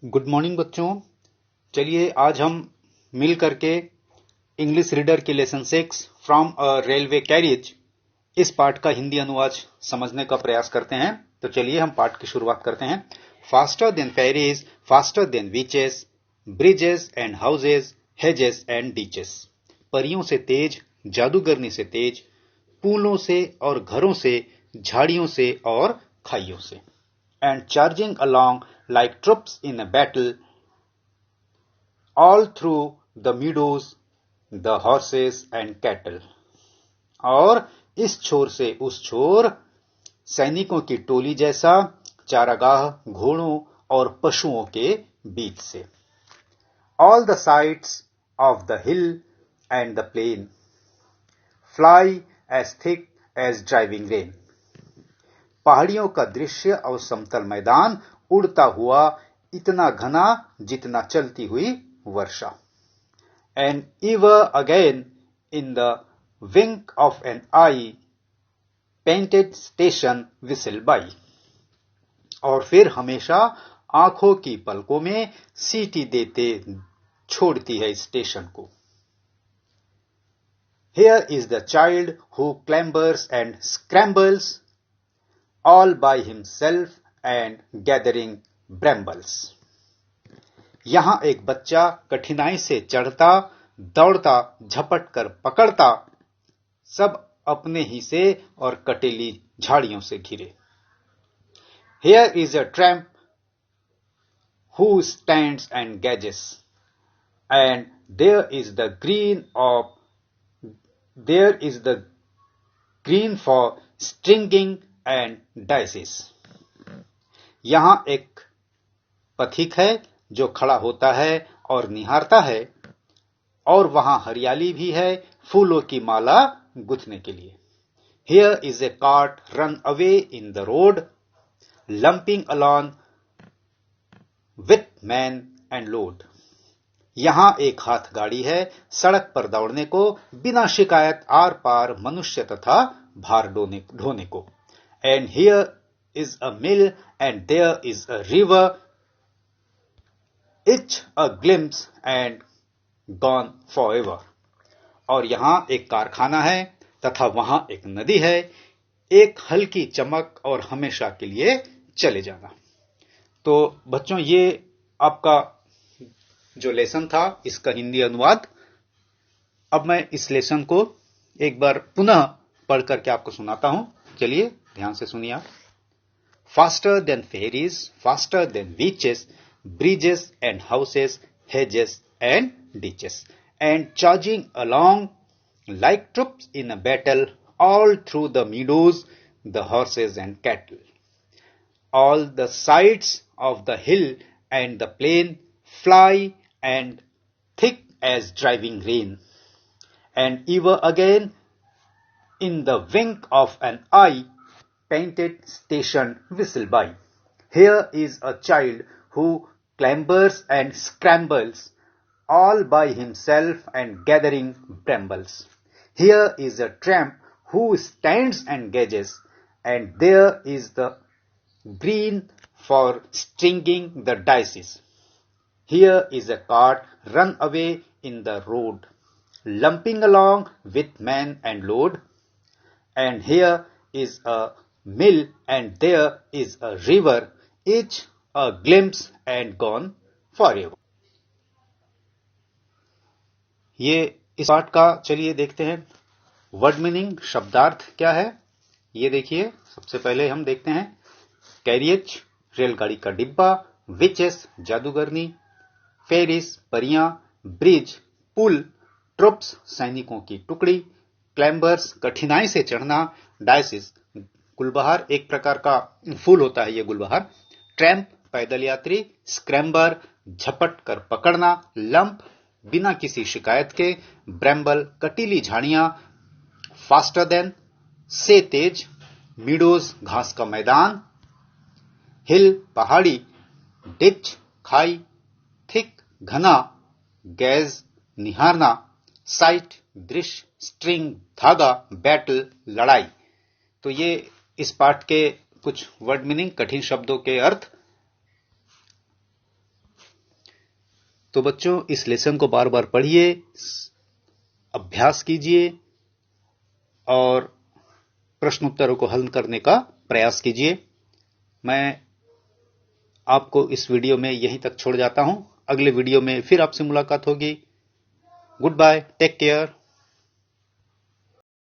Good morning बच्चों। चलिए आज हम मिल करके इंग्लिश रीडर के lesson 6 from a railway carriage इस पाठ का हिंदी अनुवाद समझने का प्रयास करते हैं। तो चलिए हम पाठ की शुरुआत करते हैं। Faster than fairies, faster than witches, bridges and houses, hedges and ditches. परियों से तेज, जादूगरनी से तेज, पुलों से और घरों से, झाड़ियों से और खाइयों से। And charging along like troops in a battle, all through the meadows, the horses and cattle. और इस छोर से उस छोर सैनिकों की टोली जैसा चारागाह, घोड़ों और पशुओं के बीच से। All the sides of the hill and the plain fly as thick as driving rain. पहाड़ियों का दृश्य और समतल मैदान उड़ता हुआ इतना घना जितना चलती हुई वर्षा। And ever again in the wink of an eye painted station whistle by. और फिर हमेशा आंखों की पलकों में सीटी देते छोड़ती है स्टेशन को। Here is the child who clambers and scrambles all by himself and gathering brambles. यहां एक बच्चा कठिनाई से चढ़ता, दौड़ता, झपट कर पकड़ता, सब अपने ही से और कटेली झाड़ियों से घिरे। Here is a tramp who stands and gazes, and there is the green for stringing and dices. यहां एक पथिक है जो खड़ा होता है और निहारता है, और वहां हरियाली भी है फूलों की माला गुथने के लिए। Here is a cart run away in the road, lumping along with man and load. यहां एक हाथ गाड़ी है सड़क पर दौड़ने को, बिना शिकायत आर पार मनुष्य तथा भार ढोने को। And here is a mill and there is a river, each a glimpse and gone forever. और यहां एक कारखाना है तथा वहां एक नदी है, एक हल्की चमक और हमेशा के लिए चले जाना। तो बच्चों, ये आपका जो लेसन था इसका हिंदी अनुवाद। अब मैं इस लेसन को एक बार पुनः पढ़ करके आपको सुनाता हूं। चलिए ध्यान से सुनिए आप। Faster than ferries, faster than beaches, bridges and houses, hedges and ditches, and charging along like troops in a battle, all through the meadows, the horses and cattle. All the sides of the hill and the plain fly and thick as driving rain, and ever again in the wink of an eye painted station whistle by. Here is a child who clambers and scrambles all by himself and gathering brambles. Here is a tramp who stands and gazes, and there is the green for stringing the dices. Here is a cart run away in the road, lumping along with man and load. And here is a mill and there is a river, each a glimpse and gone forever. ये इस पाठ का चलिए देखते हैं word meaning, शब्दार्थ क्या है। ये देखिए, सबसे पहले हम देखते हैं कैरियज रेलगाड़ी का डिब्बा, विचेस जादूगरनी, फेरिस परियां, ब्रिज पुल, ट्रुप्स सैनिकों की टुकड़ी, क्लैम्बर्स कठिनाई से चढ़ना, डायसिस गुलबहार एक प्रकार का फूल होता है ये गुलबहार, ट्रैम्प पैदल यात्री, स्क्रैम्बर झपट कर पकड़ना, लंप बिना किसी शिकायत के, ब्रैम्बल कटीली झाड़ियां, फास्टर देन से तेज, मीडोज घास का मैदान, हिल पहाड़ी, डिच खाई, थिक घना, गैज निहारना, साइट दृश्य, स्ट्रिंग धागा, बैटल लड़ाई। तो ये इस पाठ के कुछ वर्ड मीनिंग, कठिन शब्दों के अर्थ। तो बच्चों, इस लेसन को बार बार पढ़िए, अभ्यास कीजिए और प्रश्न उत्तरों को हल करने का प्रयास कीजिए। मैं आपको इस वीडियो में यहीं तक छोड़ जाता हूं। अगले वीडियो में फिर आपसे मुलाकात होगी। Goodbye, take care.